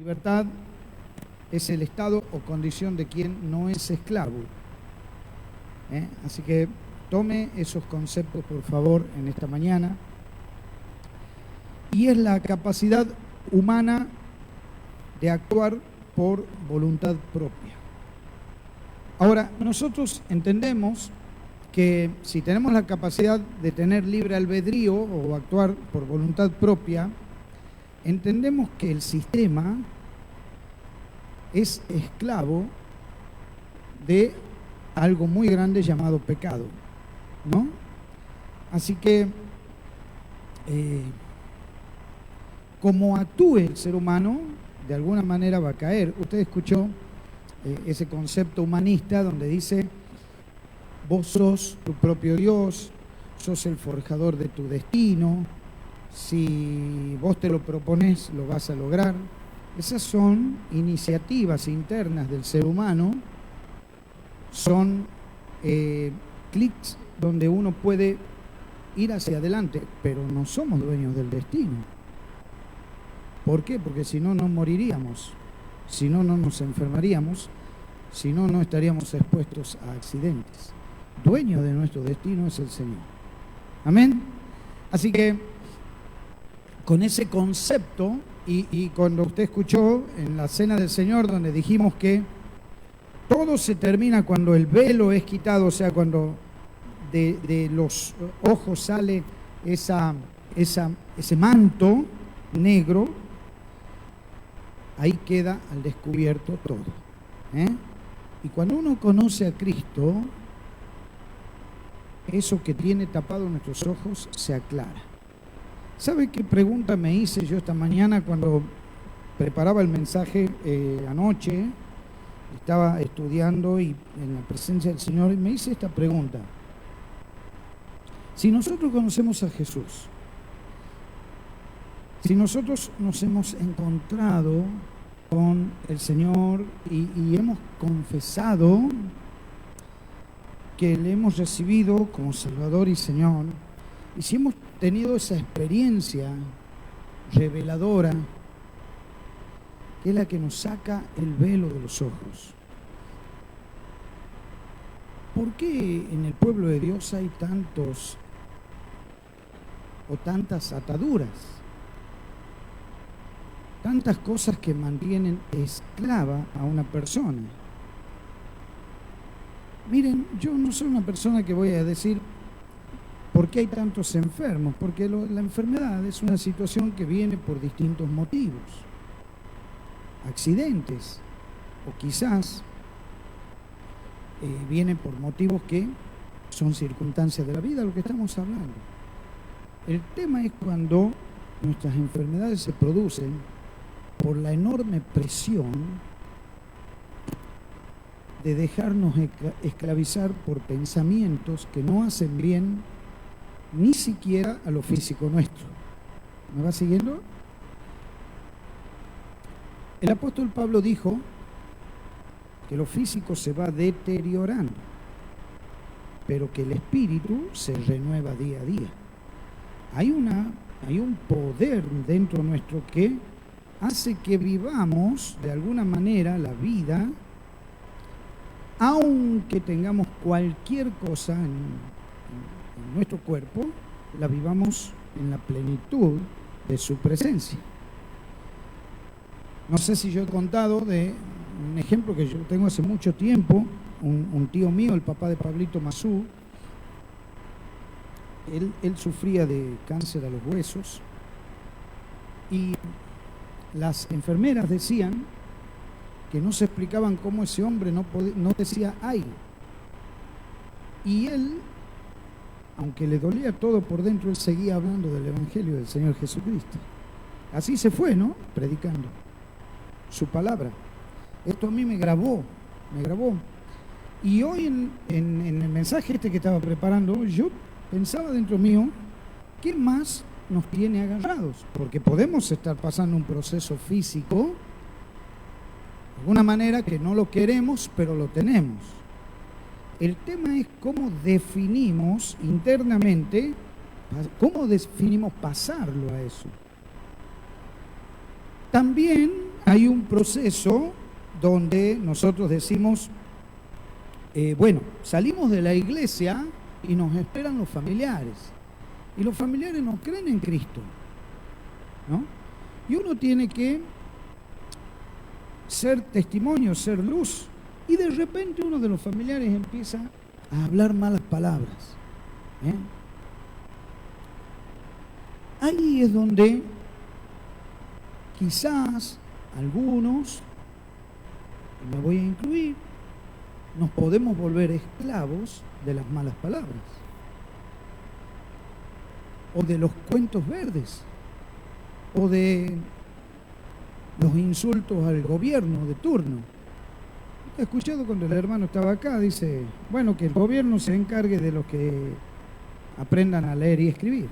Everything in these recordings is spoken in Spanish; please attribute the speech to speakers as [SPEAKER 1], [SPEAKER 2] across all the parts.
[SPEAKER 1] libertad es el estado o condición de quien no es esclavo. Así que tome esos conceptos, por favor, en esta mañana. Y es la capacidad humana de actuar por voluntad propia. Ahora, nosotros entendemos que si tenemos la capacidad de tener libre albedrío o actuar por voluntad propia, entendemos que el sistema es esclavo de algo muy grande llamado pecado, ¿no? Así que, como actúe el ser humano, de alguna manera va a caer. Usted escuchó ese concepto humanista donde dice: vos sos tu propio Dios, sos el forjador de tu destino, si vos te lo propones, lo vas a lograr. Esas son iniciativas internas del ser humano, son clics donde uno puede ir hacia adelante, pero no somos dueños del destino. ¿Por qué? Porque si no, no moriríamos, si no, no nos enfermaríamos, si no, no estaríamos expuestos a accidentes. Dueño de nuestro destino es el Señor. Amén. Así que con ese concepto, y cuando usted escuchó en la cena del Señor donde dijimos que todo se termina cuando el velo es quitado, o sea, cuando de los ojos sale ese manto negro, ahí queda al descubierto todo. Y cuando uno conoce a Cristo, eso que tiene tapado nuestros ojos se aclara. ¿Sabe qué pregunta me hice yo esta mañana cuando preparaba el mensaje anoche? Estaba estudiando y en la presencia del Señor, y me hice esta pregunta. Si nosotros conocemos a Jesús, si nosotros nos hemos encontrado con el Señor y hemos confesado que le hemos recibido como Salvador y Señor, y si hemos tenido esa experiencia reveladora, que es la que nos saca el velo de los ojos, ¿por qué en el pueblo de Dios hay tantas ataduras? Tantas cosas que mantienen esclava a una persona. Miren, yo no soy una persona que voy a decir por qué hay tantos enfermos, porque la enfermedad es una situación que viene por distintos motivos. Accidentes, o quizás viene por motivos que son circunstancias de la vida, lo que estamos hablando. El tema es cuando nuestras enfermedades se producen por la enorme presión de dejarnos esclavizar por pensamientos que no hacen bien ni siquiera a lo físico nuestro. ¿Me va siguiendo? El apóstol Pablo dijo que lo físico se va deteriorando, pero que el espíritu se renueva día a día. Hay un poder dentro nuestro que hace que vivamos de alguna manera la vida, aunque tengamos cualquier cosa en nuestro cuerpo, la vivamos en la plenitud de su presencia. No sé si yo he contado de un ejemplo que yo tengo hace mucho tiempo. Un tío mío, el papá de Pablito Mazú, él sufría de cáncer a los huesos y las enfermeras decían que no se explicaban cómo ese hombre no decía ay. Y él, aunque le dolía todo por dentro, él seguía hablando del Evangelio del Señor Jesucristo. Así se fue, ¿no? Predicando su palabra. Esto a mí me grabó. Y hoy en el mensaje que estaba preparando, yo pensaba dentro mío, ¿qué más nos tiene agarrados? Porque podemos estar pasando un proceso físico, de alguna manera que no lo queremos, pero lo tenemos. El tema es cómo definimos internamente, cómo definimos pasarlo a eso. También hay un proceso donde nosotros decimos, bueno, salimos de la iglesia y nos esperan los familiares. Y los familiares no creen en Cristo, ¿no? Y uno tiene que ser testimonio, ser luz. Y de repente uno de los familiares empieza a hablar malas palabras. Ahí es donde quizás algunos, y me voy a incluir, nos podemos volver esclavos de las malas palabras o de los cuentos verdes o de los insultos al gobierno de turno. He escuchado cuando el hermano estaba acá, dice, bueno, que el gobierno se encargue de los que aprendan a leer y escribir.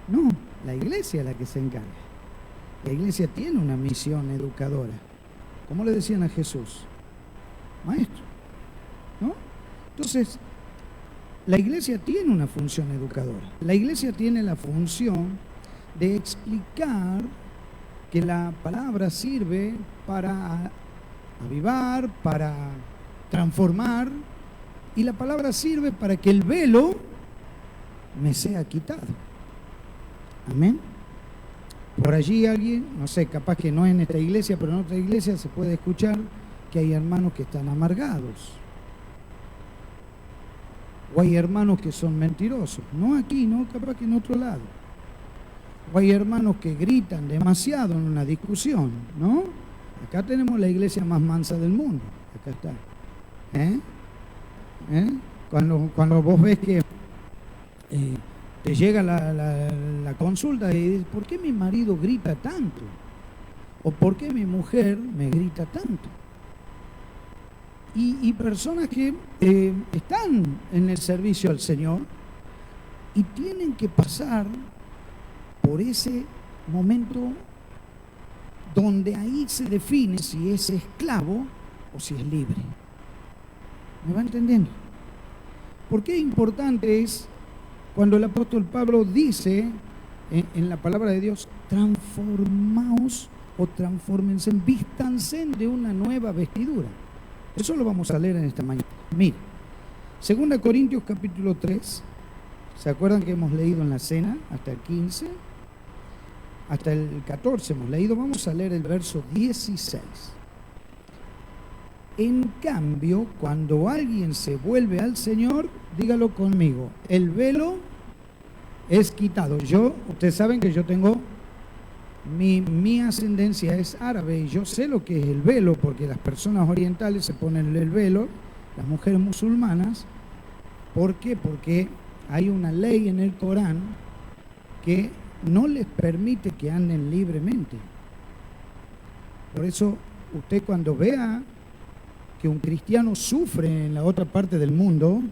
[SPEAKER 1] No, la iglesia es la que se encarga. La iglesia tiene una misión educadora. ¿Cómo le decían a Jesús? Maestro, ¿no? Entonces, la iglesia tiene una función educadora. La iglesia tiene la función de explicar que la palabra sirve para avivar, para transformar, y la palabra sirve para que el velo me sea quitado. Amén. Por allí alguien, no sé, capaz que no en esta iglesia, pero en otra iglesia se puede escuchar que hay hermanos que están amargados. O hay hermanos que son mentirosos. No aquí, no, capaz que en otro lado. O hay hermanos que gritan demasiado en una discusión, ¿no? Acá tenemos la iglesia más mansa del mundo. Acá está. Cuando vos ves que te llega la consulta y dices, ¿por qué mi marido grita tanto? ¿O por qué mi mujer me grita tanto? Y personas que están en el servicio al Señor y tienen que pasar por ese momento donde ahí se define si es esclavo o si es libre. ¿Me va entendiendo? ¿Por qué importante es cuando el apóstol Pablo dice en la palabra de Dios, transformaos o transfórmense, vístanse de una nueva vestidura? Eso lo vamos a leer en esta mañana. Mire, 2 Corintios capítulo 3, ¿se acuerdan que hemos leído en la cena hasta el 15? Hasta el 14 hemos leído, vamos a leer el verso 16. En cambio, cuando alguien se vuelve al Señor, dígalo conmigo, el velo es quitado. Ustedes saben que yo tengo, mi ascendencia es árabe y yo sé lo que es el velo, porque las personas orientales se ponen el velo, las mujeres musulmanas. ¿Por qué? Porque hay una ley en el Corán que no les permite que anden libremente. Por eso usted cuando vea que un cristiano sufre en la otra parte del mundo,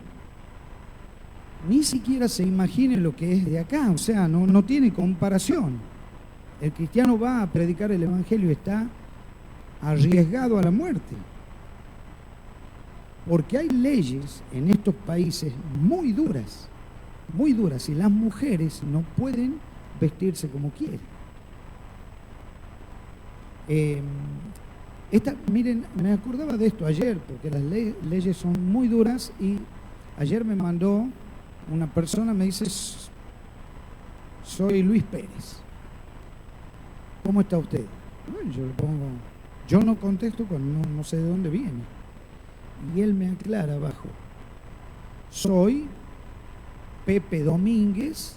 [SPEAKER 1] ni siquiera se imagine lo que es de acá, o sea, no tiene comparación. El cristiano va a predicar el evangelio y está arriesgado a la muerte. Porque hay leyes en estos países muy duras, y las mujeres no pueden vestirse como quieren. Miren, me acordaba de esto ayer, porque las leyes son muy duras, y ayer me mandó una persona, me dice, soy Luis Pérez. ¿Cómo está usted? Bueno, yo le pongo, yo no contesto cuando no sé de dónde viene. Y él me aclara abajo, soy Pepe Domínguez,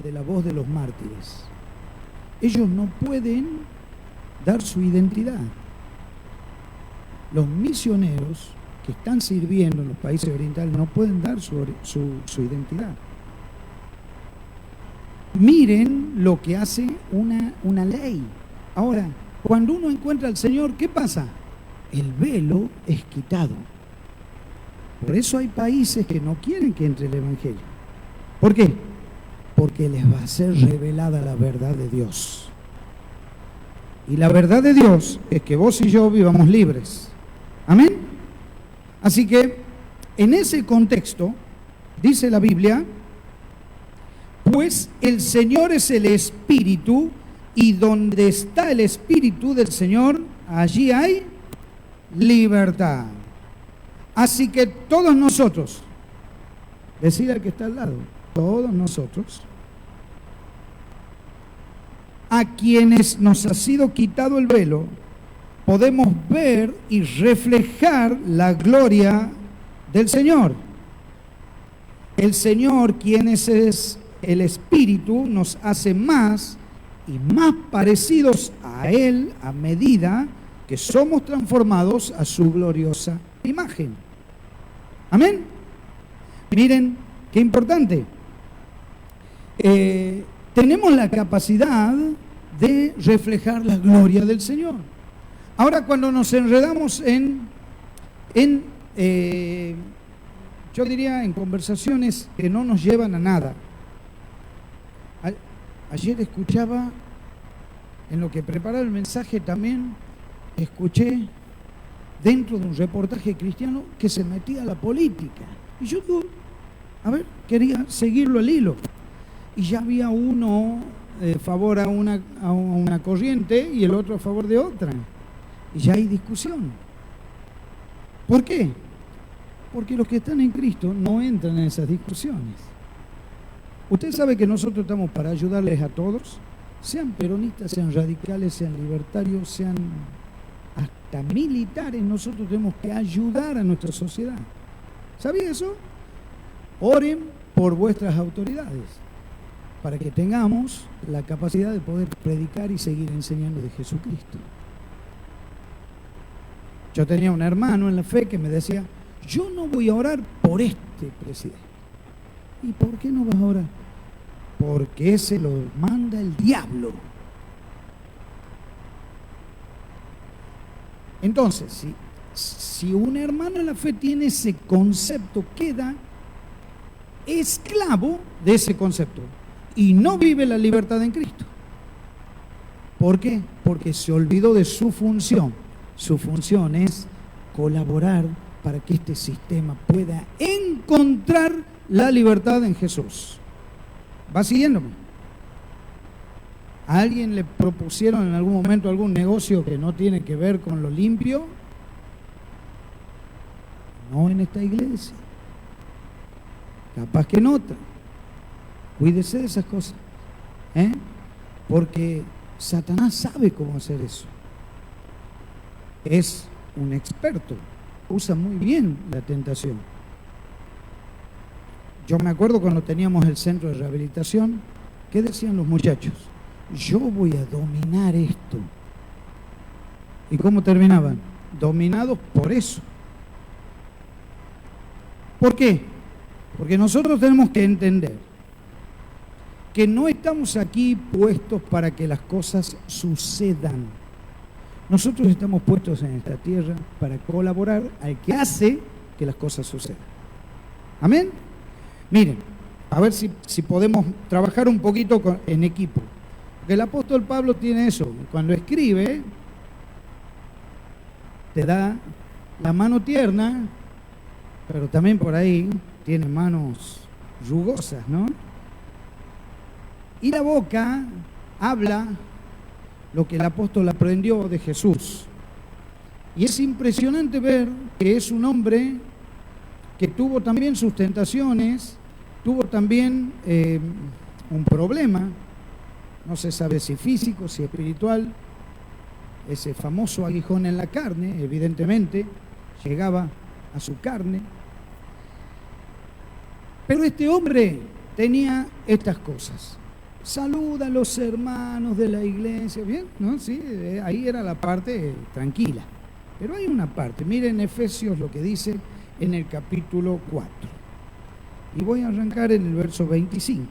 [SPEAKER 1] de La Voz de los Mártires. Ellos no pueden dar su identidad. Los misioneros que están sirviendo en los países orientales no pueden dar su identidad. Miren lo que hace una ley. Ahora, cuando uno encuentra al Señor, ¿qué pasa? El velo es quitado. Por eso hay países que no quieren que entre el Evangelio. ¿Por qué? Porque les va a ser revelada la verdad de Dios. Y la verdad de Dios es que vos y yo vivamos libres. Amén. Así que en ese contexto dice la Biblia, pues el Señor es el Espíritu Y donde está el Espíritu del Señor, allí hay libertad. Así que todos nosotros, decir al que está al lado, todos nosotros, a quienes nos ha sido quitado el velo, podemos ver y reflejar la gloria del Señor. El Señor, quien es el Espíritu, nos hace más y más parecidos a Él a medida que somos transformados a su gloriosa imagen. Amén. Miren, qué importante. Tenemos la capacidad de reflejar la gloria del Señor. Ahora, cuando nos enredamos yo diría, en conversaciones que no nos llevan a nada. Ayer escuchaba, en lo que preparaba el mensaje también, escuché dentro de un reportaje cristiano que se metía a la política. Y yo digo, a ver, quería seguirlo al hilo. Y ya había uno a favor a una corriente y el otro a favor de otra. Y ya hay discusión. ¿Por qué? Porque los que están en Cristo no entran en esas discusiones. Usted sabe que nosotros estamos para ayudarles a todos, sean peronistas, sean radicales, sean libertarios, sean hasta militares. Nosotros tenemos que ayudar a nuestra sociedad. ¿Sabía eso? Oren por vuestras autoridades para que tengamos la capacidad de poder predicar y seguir enseñando de Jesucristo. Yo tenía un hermano en la fe que me decía, yo no voy a orar por este presidente. ¿Y por qué no vas a orar? Porque ese lo manda el diablo. Entonces, si un hermano en la fe tiene ese concepto, queda esclavo de ese concepto y no vive la libertad en Cristo. ¿Por qué? Porque se olvidó de su función. Su función es colaborar para que este sistema pueda encontrar la libertad en Jesús. ¿Va siguiéndome? ¿A alguien le propusieron en algún momento algún negocio que no tiene que ver con lo limpio? No en esta iglesia. Capaz que en otra. Cuídese de esas cosas. Porque Satanás sabe cómo hacer eso. Es un experto. Usa muy bien la tentación. Yo me acuerdo cuando teníamos el centro de rehabilitación, ¿qué decían los muchachos? Yo voy a dominar esto. ¿Y cómo terminaban? Dominados por eso. ¿Por qué? Porque nosotros tenemos que entender que no estamos aquí puestos para que las cosas sucedan. Nosotros estamos puestos en esta tierra para colaborar al que hace que las cosas sucedan. ¿Amén? Miren, a ver si podemos trabajar un poquito en equipo. Porque el apóstol Pablo tiene eso. Cuando escribe, te da la mano tierna, pero también por ahí tiene manos rugosas, ¿no? Y la boca habla lo que el apóstol aprendió de Jesús. Y es impresionante ver que es un hombre que tuvo también sus tentaciones, tuvo también un problema, no se sabe si físico, si espiritual, ese famoso aguijón en la carne, evidentemente, llegaba a su carne. Pero este hombre tenía estas cosas. Saluda a los hermanos de la iglesia, ¿bien? ¿No? Sí, ahí era la parte tranquila. Pero hay una parte, miren Efesios lo que dice en el capítulo 4. Y voy a arrancar en el verso 25.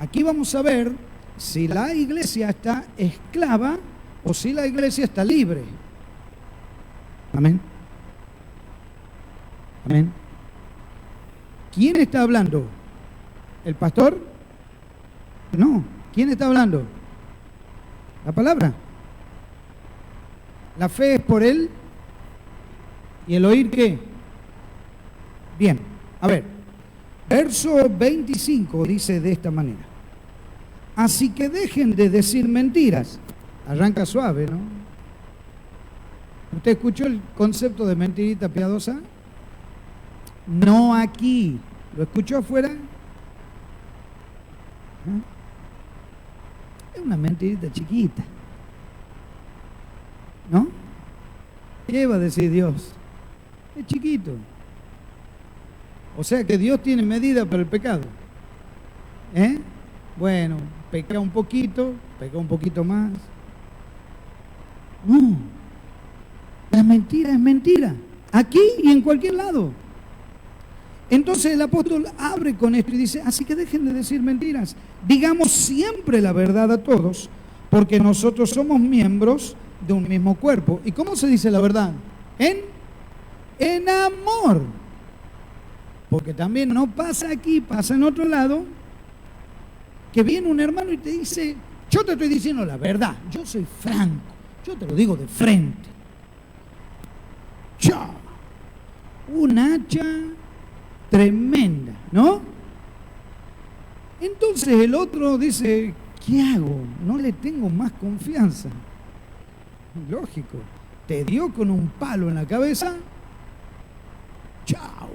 [SPEAKER 1] Aquí vamos a ver si la iglesia está esclava o si la iglesia está libre. Amén. Amén. ¿Quién está hablando? ¿El pastor? No. ¿Quién está hablando? La palabra. La fe es por él. ¿Y el oír qué? Bien. A ver. Verso 25 dice de esta manera. Así que dejen de decir mentiras. Arranca suave, ¿no? ¿Usted escuchó el concepto de mentirita piadosa? No aquí. ¿Lo escuchó afuera? ¿Ah? Es una mentirita chiquita, ¿no? ¿Qué va a decir Dios? Es chiquito. O sea que Dios tiene medida para el pecado. Bueno, peca un poquito más. No. La mentira es mentira. Aquí y en cualquier lado. Entonces el apóstol abre con esto y dice, así que dejen de decir mentiras. Digamos siempre la verdad a todos, porque nosotros somos miembros de un mismo cuerpo. ¿Y cómo se dice la verdad? En amor. Porque también no pasa aquí, pasa en otro lado, que viene un hermano y te dice, yo te estoy diciendo la verdad, yo soy franco, yo te lo digo de frente. ¡Chao! Un hacha tremenda, ¿no? Entonces el otro dice, ¿qué hago? No le tengo más confianza. Lógico, te dio con un palo en la cabeza, ¡chao!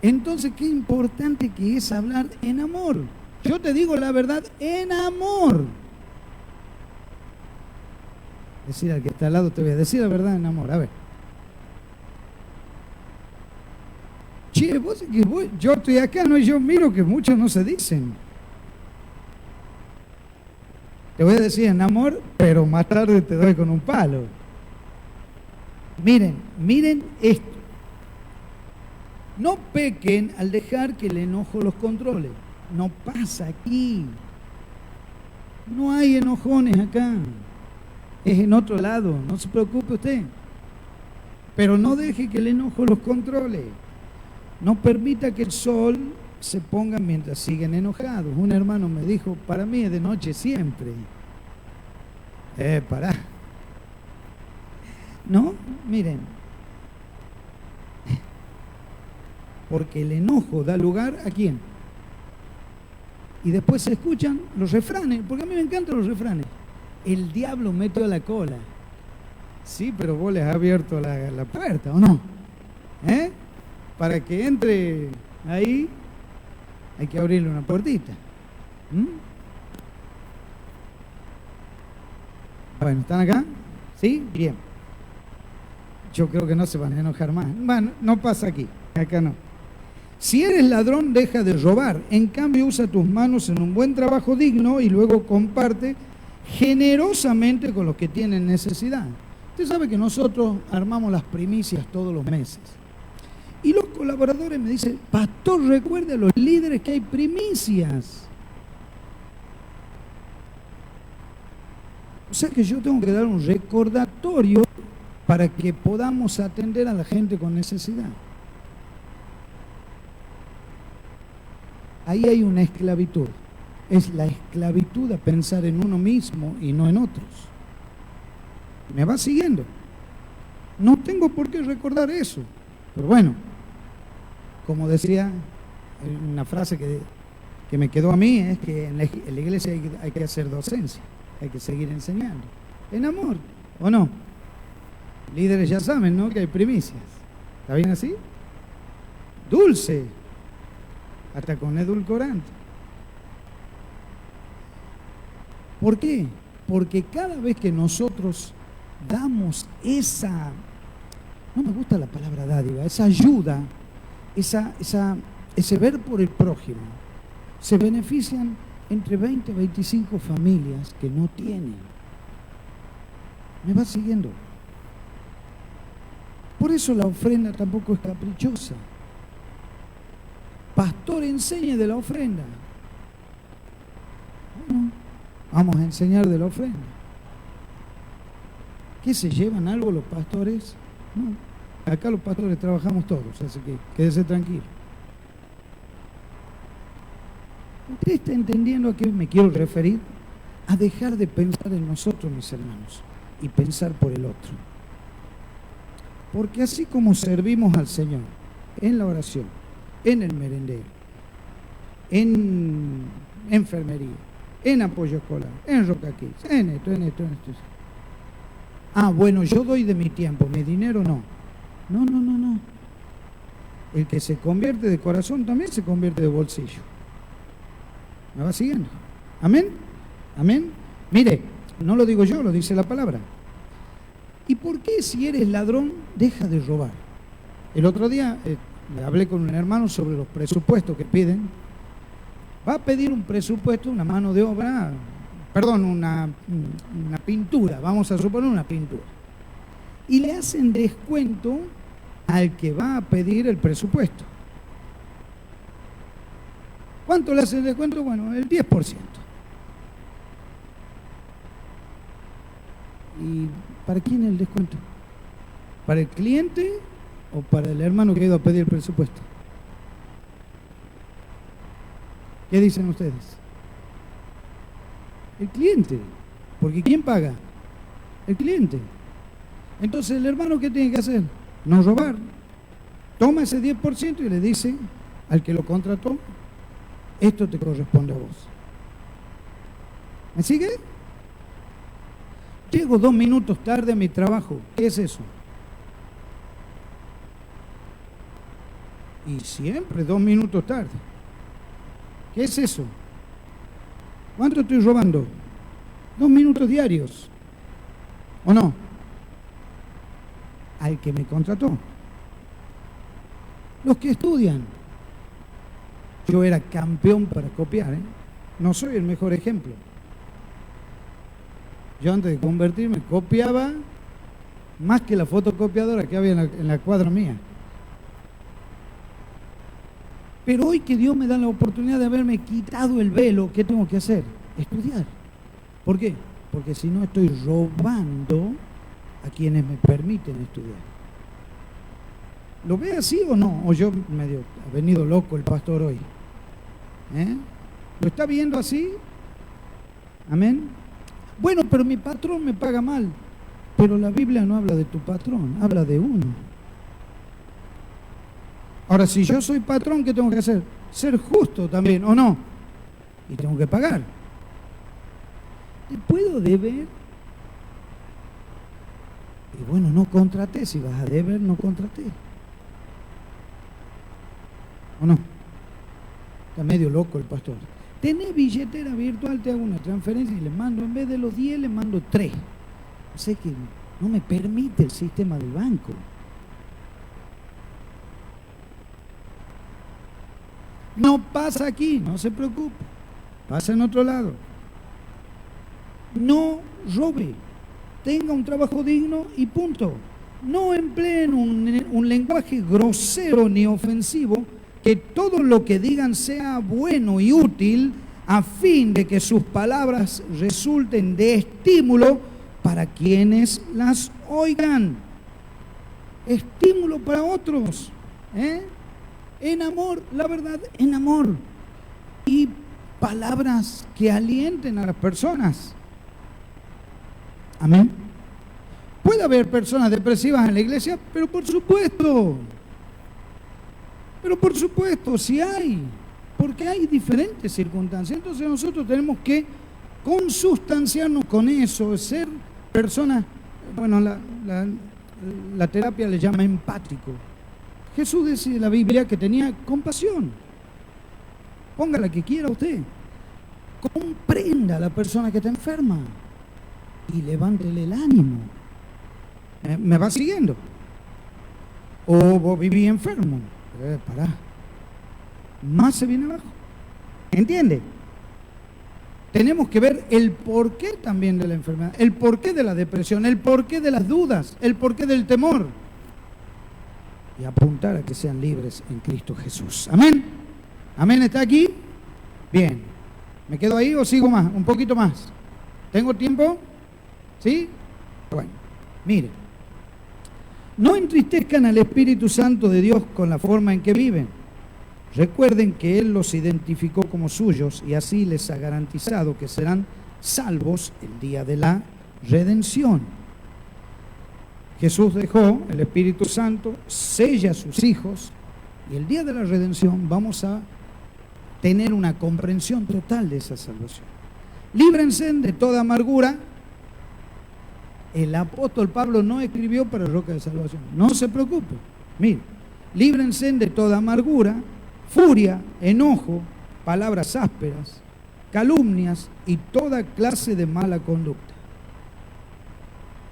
[SPEAKER 1] Entonces, qué importante que es hablar en amor. Yo te digo la verdad en amor. Decir al que está al lado, te voy a decir la verdad en amor. A ver. Che, yo estoy acá, no, y yo miro que muchos no se dicen. Te voy a decir en amor, pero más tarde te doy con un palo. Miren esto. No pequen al dejar que el enojo los controle. No pasa aquí. No hay enojones acá. Es en otro lado, no se preocupe usted. Pero no deje que el enojo los controle. No permita que el sol se ponga mientras siguen enojados. Un hermano me dijo, para mí es de noche siempre. Pará. No, miren. Porque el enojo da lugar ¿a quién? Y después se escuchan los refranes, porque a mí me encantan los refranes. El diablo metió la cola. Sí, pero vos les has abierto la puerta, ¿o no? Para que entre ahí, hay que abrirle una puertita. Bueno, ¿están acá? ¿Sí? Bien. Yo creo que no se van a enojar más. Bueno, no pasa aquí, acá no. Si eres ladrón, deja de robar. En cambio, usa tus manos en un buen trabajo digno y luego comparte generosamente con los que tienen necesidad. Usted sabe que nosotros armamos las primicias todos los meses. Y los colaboradores me dicen, pastor, recuerde a los líderes que hay primicias. O sea que yo tengo que dar un recordatorio para que podamos atender a la gente con necesidad. Ahí hay una esclavitud. Es la esclavitud a pensar en uno mismo y no en otros. ¿Me va siguiendo? No tengo por qué recordar eso. Pero bueno, como decía, una frase que me quedó a mí, es que en la iglesia hay que hacer docencia, hay que seguir enseñando. En amor, ¿o no? Líderes ya saben, ¿no? Que hay primicias. ¿Está bien así? Dulce. Hasta con edulcorante. ¿Por qué? Porque cada vez que nosotros damos esa, no me gusta la palabra dádiva, esa ayuda, ese ver por el prójimo, se benefician entre 20 y 25 familias que no tienen. ¿Me va siguiendo? Por eso la ofrenda tampoco es caprichosa. Pastor, enseñe de la ofrenda. Bueno, vamos a enseñar de la ofrenda. ¿Qué se llevan algo los pastores? No. Acá los pastores trabajamos todos, así que quédese tranquilo. ¿Usted está entendiendo a qué me quiero referir? A dejar de pensar en nosotros, mis hermanos, y pensar por el otro. Porque así como servimos al Señor en la oración, en el merendero, en enfermería, en apoyo escolar, en Roca Kids, en esto. Ah, bueno, yo doy de mi tiempo, mi dinero no. No. El que se convierte de corazón también se convierte de bolsillo. ¿Me va siguiendo? ¿Amén? ¿Amén? Mire, no lo digo yo, lo dice la palabra. ¿Y por qué si eres ladrón deja de robar? El otro día hablé con un hermano sobre los presupuestos que piden. Va a pedir un presupuesto, una mano de obra, perdón, una pintura, vamos a suponer una pintura. Y le hacen descuento al que va a pedir el presupuesto. ¿Cuánto le hacen descuento? Bueno, el 10%. ¿Y para quién es el descuento? ¿Para el cliente o para el hermano que ha ido a pedir el presupuesto? ¿Qué dicen ustedes? El cliente. Porque ¿quién paga? El cliente. Entonces, ¿el hermano qué tiene que hacer? No robar. Toma ese 10% y le dice al que lo contrató, esto te corresponde a vos. ¿Me sigue? Llego 2 minutos tarde a mi trabajo. ¿Qué es eso? Y siempre 2 minutos tarde. ¿Qué es eso? ¿Cuánto estoy robando? 2 minutos diarios. ¿O no? Al que me contrató. Los que estudian. Yo era campeón para copiar, ¿eh? No soy el mejor ejemplo. Yo antes de convertirme copiaba más que la fotocopiadora que había en la cuadra mía. Pero hoy que Dios me da la oportunidad de haberme quitado el velo, ¿qué tengo que hacer? Estudiar. ¿Por qué? Porque si no estoy robando a quienes me permiten estudiar. ¿Lo ve así o no? O yo medio ha venido loco el pastor hoy. ¿Lo está viendo así? Amén. Bueno, pero mi patrón me paga mal. Pero la Biblia no habla de tu patrón, habla de uno. Ahora, si yo soy patrón, ¿qué tengo que hacer? Ser justo también, ¿o no? Y tengo que pagar. ¿Te puedo deber? Y bueno, no contraté. Si vas a deber, no contraté. ¿O no? Está medio loco el pastor. Tenés billetera virtual, te hago una transferencia y le mando, en vez de los 10, le mando 3. O sea que no me permite el sistema del banco. No pasa aquí, no se preocupe. Pasa en otro lado. No robe. Tenga un trabajo digno y punto. No empleen un lenguaje grosero ni ofensivo, que todo lo que digan sea bueno y útil a fin de que sus palabras resulten de estímulo para quienes las oigan. Estímulo para otros. En amor, la verdad, en amor. Y palabras que alienten a las personas. Amén. Puede haber personas depresivas en la iglesia, pero por supuesto, sí hay, porque hay diferentes circunstancias. Entonces nosotros tenemos que consustanciarnos con eso, ser personas, bueno, la terapia le llama empático. Jesús decía en la Biblia que tenía compasión. Ponga la que quiera usted. Comprenda a la persona que está enferma y levántele el ánimo. ¿Me va siguiendo? O vos vivís enfermo. Pará. Más se viene abajo. ¿Entiende? Tenemos que ver el porqué también de la enfermedad, el porqué de la depresión, el porqué de las dudas, el porqué del temor. Y apuntar a que sean libres en Cristo Jesús. Amén. Amén, ¿está aquí? Bien. ¿Me quedo ahí o sigo más? Un poquito más. ¿Tengo tiempo? ¿Sí? Bueno, mire. No entristezcan al Espíritu Santo de Dios con la forma en que viven. Recuerden que Él los identificó como suyos y así les ha garantizado que serán salvos el día de la redención. Jesús dejó el Espíritu Santo, sella a sus hijos y el día de la redención vamos a tener una comprensión total de esa salvación. Líbrense de toda amargura. El apóstol Pablo no escribió para roca de salvación. No se preocupe. Mire, líbrense de toda amargura, furia, enojo, palabras ásperas, calumnias y toda clase de mala conducta.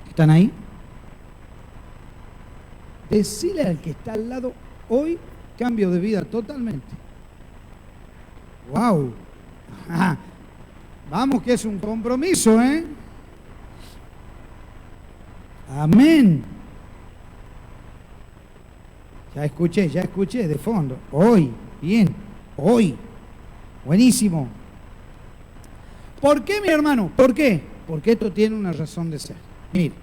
[SPEAKER 1] ¿Están ahí? Decile al que está al lado, hoy cambio de vida totalmente. ¡Wow! Ajá. Vamos que es un compromiso, ¿eh? Amén. Ya escuché de fondo. Hoy, bien, hoy. Buenísimo. ¿Por qué, mi hermano? ¿Por qué? Porque esto tiene una razón de ser. Mire.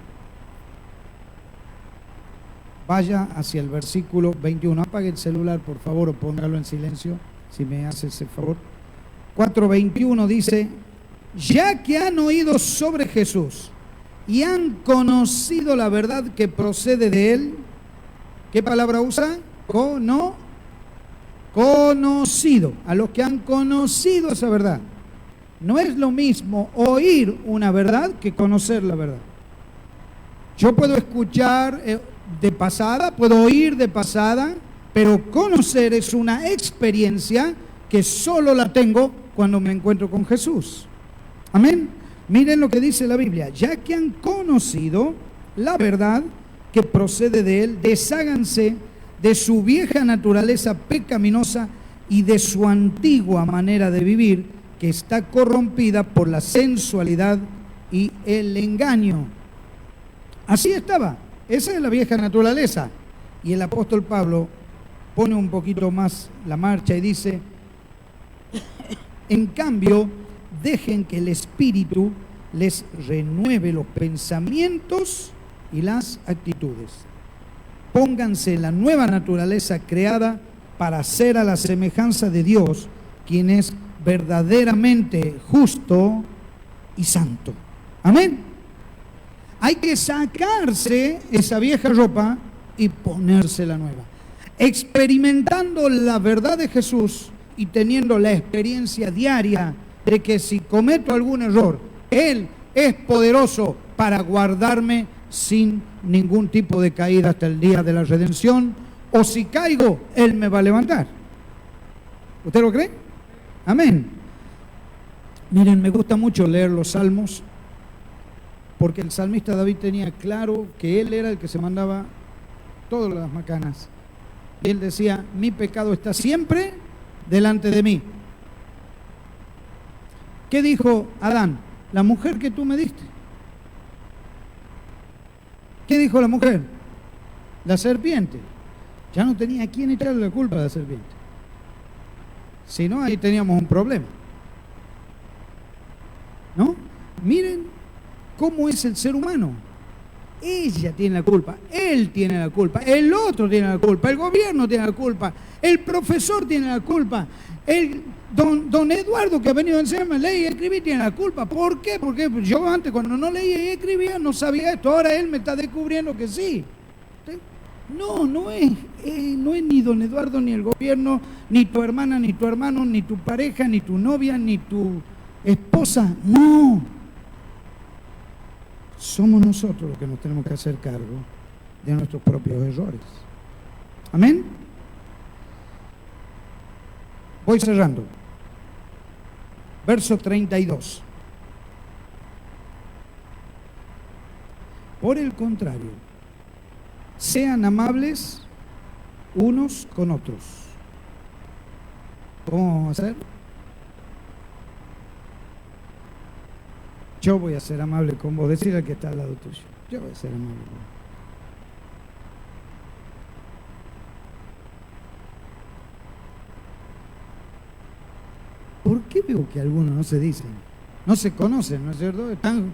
[SPEAKER 1] Vaya hacia el versículo 21. Apague el celular, por favor, o póngalo en silencio, si me hace ese favor. 4:21 dice: ya que han oído sobre Jesús y han conocido la verdad que procede de él. ¿Qué palabra usa? Conocido. A los que han conocido esa verdad. No es lo mismo oír una verdad que conocer la verdad. Yo puedo escuchar de pasada, puedo oír de pasada, pero conocer es una experiencia que solo la tengo cuando me encuentro con Jesús. Amén. Miren lo que dice la Biblia: ya que han conocido la verdad que procede de él, desháganse de su vieja naturaleza pecaminosa y de su antigua manera de vivir, que está corrompida por la sensualidad y el engaño. Así estaba, esa es la vieja naturaleza. Y el apóstol Pablo pone un poquito más la marcha y dice: en cambio, dejen que el Espíritu les renueve los pensamientos y las actitudes. Pónganse la nueva naturaleza creada para ser a la semejanza de Dios, quien es verdaderamente justo y santo. Amén. Hay que sacarse esa vieja ropa y ponerse la nueva. Experimentando la verdad de Jesús y teniendo la experiencia diaria de que si cometo algún error, Él es poderoso para guardarme sin ningún tipo de caída hasta el día de la redención, o si caigo, Él me va a levantar. ¿Usted lo cree? Amén. Miren, me gusta mucho leer los salmos, porque el salmista David tenía claro que él era el que se mandaba todas las macanas. Y él decía: mi pecado está siempre delante de mí. ¿Qué dijo Adán? La mujer que tú me diste. ¿Qué dijo la mujer? La serpiente. Ya no tenía a quién echarle la culpa a la serpiente. Si no, ahí teníamos un problema. ¿No? Miren cómo es el ser humano. Ella tiene la culpa, él tiene la culpa, el otro tiene la culpa, el gobierno tiene la culpa, el profesor tiene la culpa, el don Eduardo, que ha venido a enseñarme a leer y escribir, tiene la culpa. ¿Por qué? Porque yo antes, cuando no leía y escribía, no sabía esto. Ahora él me está descubriendo que sí. No es ni don Eduardo, ni el gobierno, ni tu hermana, ni tu hermano, ni tu pareja, ni tu novia, ni tu esposa. No. Somos nosotros los que nos tenemos que hacer cargo de nuestros propios errores. Amén. Voy cerrando. Verso 32. Por el contrario, sean amables unos con otros. ¿Cómo vamos a hacer? Yo voy a ser amable con vos. Decirle al que está al lado tuyo: yo voy a ser amable con vos. ¿Por qué veo que algunos no se dicen? No se conocen, ¿no es cierto? Están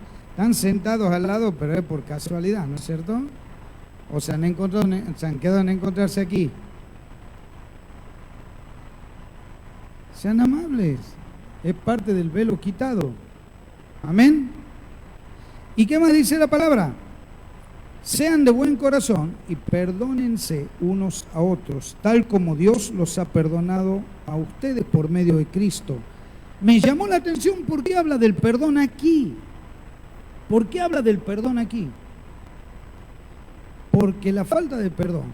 [SPEAKER 1] sentados al lado, pero es por casualidad, ¿no es cierto? O se han quedado en encontrarse aquí. Sean amables. Es parte del velo quitado. Amén. ¿Y qué más dice la palabra? Sean de buen corazón y perdónense unos a otros, tal como Dios los ha perdonado a ustedes por medio de Cristo. Me llamó la atención por qué habla del perdón aquí. ¿Por qué habla del perdón aquí? Porque la falta de perdón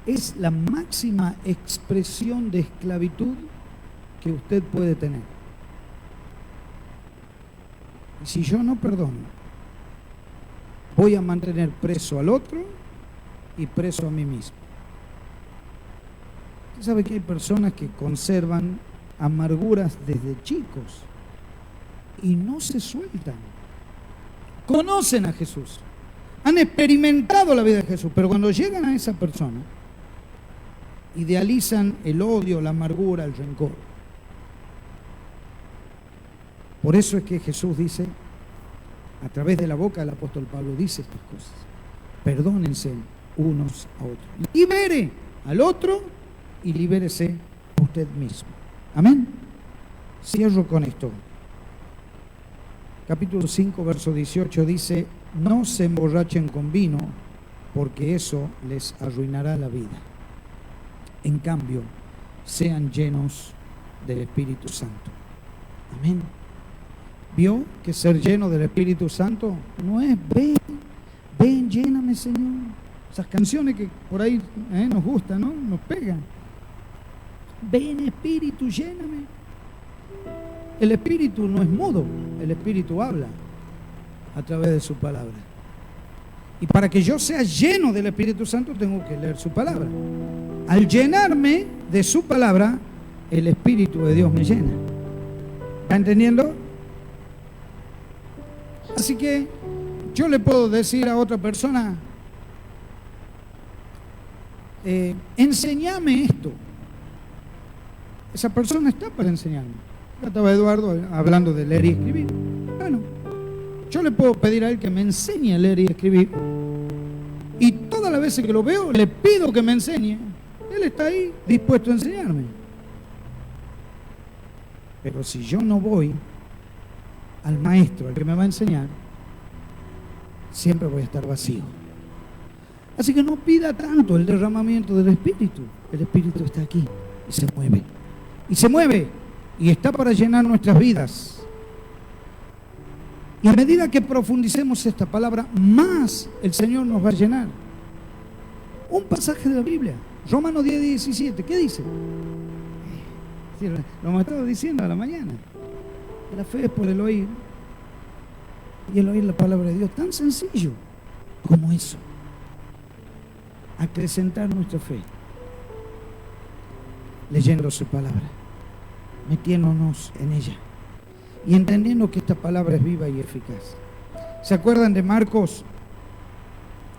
[SPEAKER 1] es la máxima expresión de esclavitud que usted puede tener. Y si yo no perdono, voy a mantener preso al otro y preso a mí mismo. Usted sabe que hay personas que conservan amarguras desde chicos y no se sueltan. Conocen a Jesús, han experimentado la vida de Jesús, pero cuando llegan a esa persona, idealizan el odio, la amargura, el rencor. Por eso es que Jesús dice, a través de la boca del apóstol Pablo, dice estas cosas. Perdónense unos a otros. Libere al otro y libérese usted mismo. Amén. Cierro con esto. Capítulo 5, verso 18 dice, no se emborrachen con vino, porque eso les arruinará la vida. En cambio, sean llenos del Espíritu Santo. Amén. ¿Vio que ser lleno del Espíritu Santo no es ven, lléname, Señor? Esas canciones que por ahí nos gustan, ¿no? Nos pegan. Ven, Espíritu, lléname. El Espíritu no es mudo, el Espíritu habla a través de su palabra. Y para que yo sea lleno del Espíritu Santo tengo que leer su palabra. Al llenarme de su palabra, el Espíritu de Dios me llena. ¿Está entendiendo? Así que yo le puedo decir a otra persona, enséñame esto. Esa persona está para enseñarme. Estaba Eduardo hablando de leer y escribir. Bueno, yo le puedo pedir a él que me enseñe a leer y escribir. Y todas las veces que lo veo, le pido que me enseñe. Él está ahí dispuesto a enseñarme. Pero si yo no voy al maestro, al que me va a enseñar, siempre voy a estar vacío. Así que no pida tanto el derramamiento del Espíritu. El Espíritu está aquí y se mueve. Y se mueve y está para llenar nuestras vidas. Y a medida que profundicemos esta palabra, más el Señor nos va a llenar. Un pasaje de la Biblia, Romanos 10, 17, ¿qué dice? Lo hemos estado diciendo a la mañana. La fe es por el oír. Y el oír la palabra de Dios, tan sencillo como eso. Acrecentar nuestra fe. Leyendo su palabra. Metiéndonos en ella. Y entendiendo que esta palabra es viva y eficaz. ¿Se acuerdan de Marcos?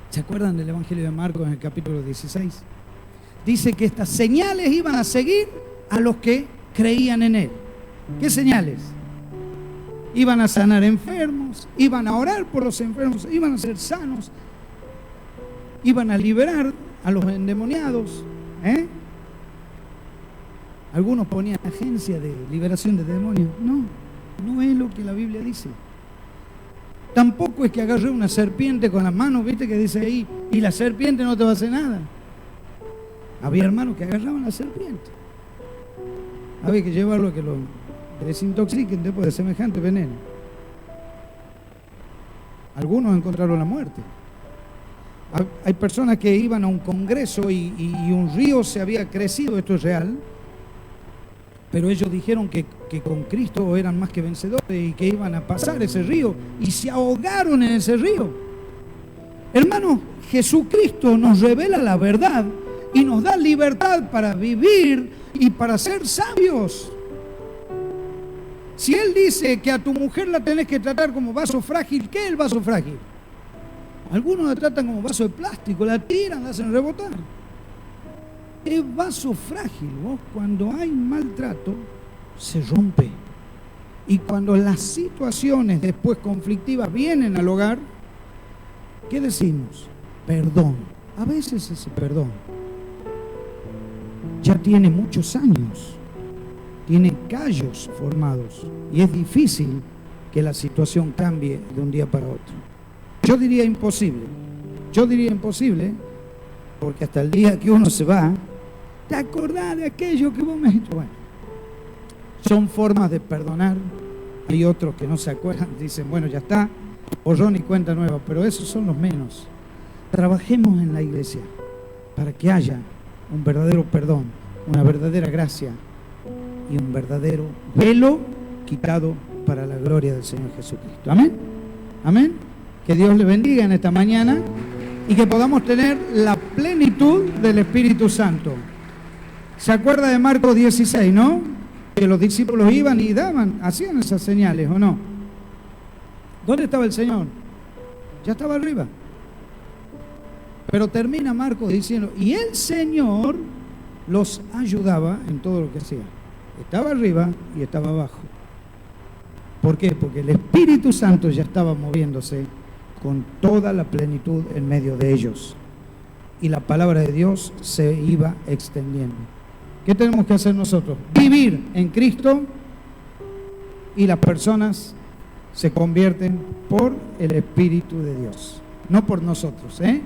[SPEAKER 1] ¿Se acuerdan del Evangelio de Marcos en el capítulo 16? Dice que estas señales iban a seguir a los que creían en Él. ¿Qué señales? Iban a sanar enfermos, iban a orar por los enfermos, iban a ser sanos, iban a liberar a los endemoniados. Algunos ponían agencia de liberación de demonios. No es lo que la Biblia dice. Tampoco es que agarré una serpiente con las manos, viste que dice ahí, y la serpiente no te va a hacer nada. Había hermanos que agarraban la serpiente. Había que llevarlo a que lo desintoxiquen después de semejante veneno. Algunos encontraron la muerte. Hay personas que iban a un congreso y un río se había crecido, esto es real, pero ellos dijeron que con Cristo eran más que vencedores y que iban a pasar ese río y se ahogaron en ese río. Hermanos, Jesucristo nos revela la verdad y nos da libertad para vivir y para ser sabios. Si Él dice que a tu mujer la tenés que tratar como vaso frágil, ¿qué es el vaso frágil? Algunos la tratan como vaso de plástico, la tiran, la hacen rebotar. Es vaso frágil. Vos, cuando hay maltrato, se rompe. Y cuando las situaciones después conflictivas vienen al hogar, ¿qué decimos? Perdón. A veces ese perdón ya tiene muchos años, tiene callos formados y es difícil que la situación cambie de un día para otro. Yo diría imposible, Yo diría imposible, porque hasta el día que uno se va, ¿te acordás de aquello que vos me has hecho? Bueno, son formas de perdonar. Hay otros que no se acuerdan, dicen, bueno, ya está, borrón y cuenta nueva, pero esos son los menos. Trabajemos en la iglesia para que haya un verdadero perdón, una verdadera gracia y un verdadero velo quitado para la gloria del Señor Jesucristo. Amén. Amén. Que Dios le bendiga en esta mañana y que podamos tener la plenitud del Espíritu Santo. ¿Se acuerda de Marcos 16, no? Que los discípulos iban y hacían esas señales, ¿o no? ¿Dónde estaba el Señor? Ya estaba arriba. Pero termina Marcos diciendo, y el Señor los ayudaba en todo lo que hacía. Estaba arriba y estaba abajo. ¿Por qué? Porque el Espíritu Santo ya estaba moviéndose con toda la plenitud en medio de ellos. Y la palabra de Dios se iba extendiendo. ¿Qué tenemos que hacer nosotros? Vivir en Cristo y las personas se convierten por el Espíritu de Dios, no por nosotros, ¿eh?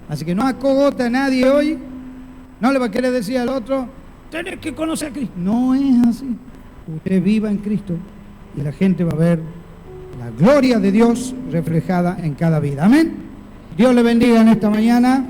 [SPEAKER 1] Así que no acogote a nadie hoy, no le va a querer decir al otro, tenés que conocer a Cristo. No es así. Usted viva en Cristo y la gente va a ver la gloria de Dios reflejada en cada vida. Amén. Dios le bendiga en esta mañana.